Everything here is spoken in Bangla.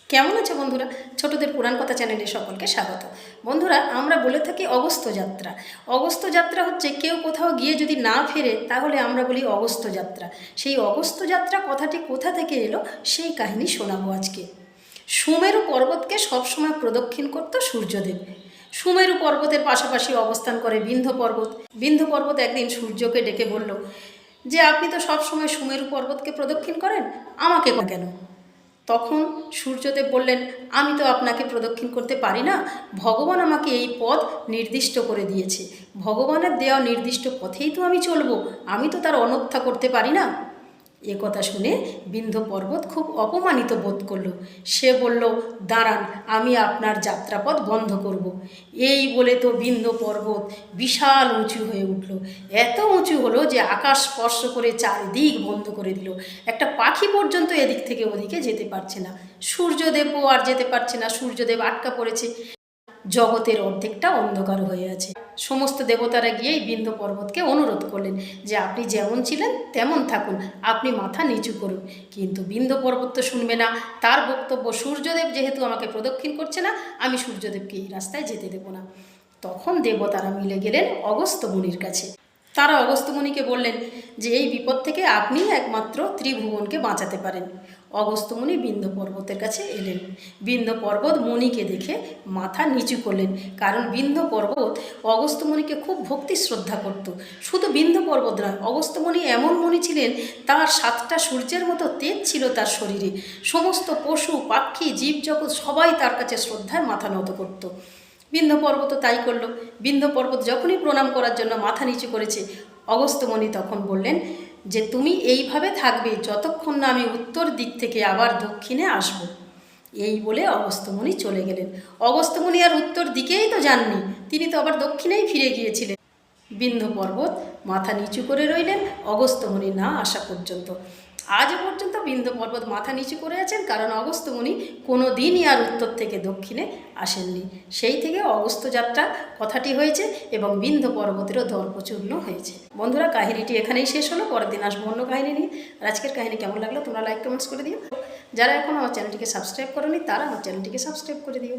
কেমন আছে বন্ধুরা? ছোটদের পুরাণ কথা চ্যানেলে সকলকে স্বাগত। বন্ধুরা, আমরা বলে থাকি অগস্ত্য যাত্রা। অগস্ত্য যাত্রা হচ্ছে কেউ কোথাও গিয়ে যদি না ফেরে তাহলে আমরা বলি অগস্ত্য যাত্রা। সেই অগস্ত্য যাত্রা কথাটি কোথা থেকে এলো সেই কাহিনী শোনাবো আজকে। সুমেরু পর্বতকে সবসময় প্রদক্ষিণ করত সূর্যদেব। সুমেরু পর্বতের পাশাপাশি অবস্থান করে বিন্ধ্য পর্বত। বিন্ধ্য পর্বত একদিন সূর্যকে ডেকে বলল যে আপনি তো সবসময় সুমেরু পর্বতকে প্রদক্ষিণ করেন, আমাকে কেন? তখন সূর্যদেব বললেন, আমি তো আপনাকে প্রদক্ষিণ করতে পারি না, ভগবান আমাকে এই পথ নির্দিষ্ট করে দিয়েছে। ভগবানের দেওয়া নির্দিষ্ট পথেই তো আমি চলবো, আমি তো তার অনর্থা করতে পারি না। এ কথা শুনে বিন্ধ্য পর্বত খুব অপমানিত বোধ করল। সে বলল, দাঁড়ান, আমি আপনার যাত্রাপথ বন্ধ করব। এই বলে তো বিন্ধ্য পর্বত বিশাল উঁচু হয়ে উঠল। এত উঁচু হলো যে আকাশ স্পর্শ করে চারিদিক বন্ধ করে দিল। একটা পাখি পর্যন্ত এদিক থেকে ওদিকে যেতে পারছে না। সূর্যদেবও আর যেতে পারছে না, সূর্যদেব আটকা পড়েছে। জগতের অর্ধেকটা অন্ধকার হয়ে আছে। সমস্ত দেবতারা গিয়েই বিন্ধ্য পর্বতকে অনুরোধ করলেন যে আপনি যেমন ছিলেন তেমন থাকুন, আপনি মাথা নিচু করুন। কিন্তু বিন্ধ্য পর্বত তো শুনবে না। তার বক্তব্য, সূর্যদেব যেহেতু আমাকে প্রদক্ষিণ করছে না, আমি সূর্যদেবকে এই রাস্তায় যেতে দেব না। তখন দেবতারা মিলে গেলেন অগস্ত্য মুনির কাছে। তারা অগস্ত্য মুনিকে বললেন যে এই বিপদ থেকে আপনিই একমাত্র ত্রিভুবনকে বাঁচাতে পারেন। অগস্ত্য মুনি বিন্ধ্য পর্বতের কাছে এলেন। বিন্ধ্য পর্বত মুনিকে দেখে মাথা নিচু করলেন, কারণ বিন্ধ্য পর্বত অগস্ত্য মুনিকে খুব ভক্তি শ্রদ্ধা করত। শুধু বিন্ধ্য পর্বত নয়, অগস্ত্য মুনি এমন মুনি ছিলেন, তার 7টা সূর্যের মতো তেজ ছিল তার শরীরে। সমস্ত পশু পাখি জীবজগৎ সবাই তার কাছে শ্রদ্ধায় মাথা নত করত। বিন্ধ্য পর্বত তাই করল। বিন্ধ্য পর্বত যখনই প্রণাম করার জন্য মাথা নিচু করেছে, অগস্ত্য মুনি তখন বললেন যে তুমি এইভাবে থাকবে যতক্ষণ না আমি উত্তর দিক থেকে আবার দক্ষিণে আসব। এই বলে অগস্ত্য মুনি চলে গেলেন। অগস্ত্য মুনি আর উত্তর দিকেই তো যাননি, তিনি তো আবার দক্ষিণেই ফিরে গিয়েছিলেন। বিন্ধ্য পর্বত মাথা নিচু করে রইলেন অগস্ত্য মুনি না আসা পর্যন্ত। আজ পর্যন্ত বিন্ধ্য পর্বত মাথা নিচু করে আছেন, কারণ অগস্ত্য মুনি কোনো দিনই আর উত্তর থেকে দক্ষিণে আসেননি। সেই থেকে অগস্ত্য যাত্রা কথাটি হয়েছে এবং বিন্ধ্য পর্বতেরও দর্পচূর্ণ হয়েছে। বন্ধুরা, কাহিনীটি এখানেই শেষ হলো। পরের দিন আসবো অন্য কাহিনী নিয়ে। আর আজকের কাহিনী কেমন লাগলো তোমরা লাইক কমেন্টস করে দিও। যারা এখন আমার চ্যানেলটিকে সাবস্ক্রাইব করোনি তারা আমার চ্যানেলটিকে সাবস্ক্রাইব করে দিও।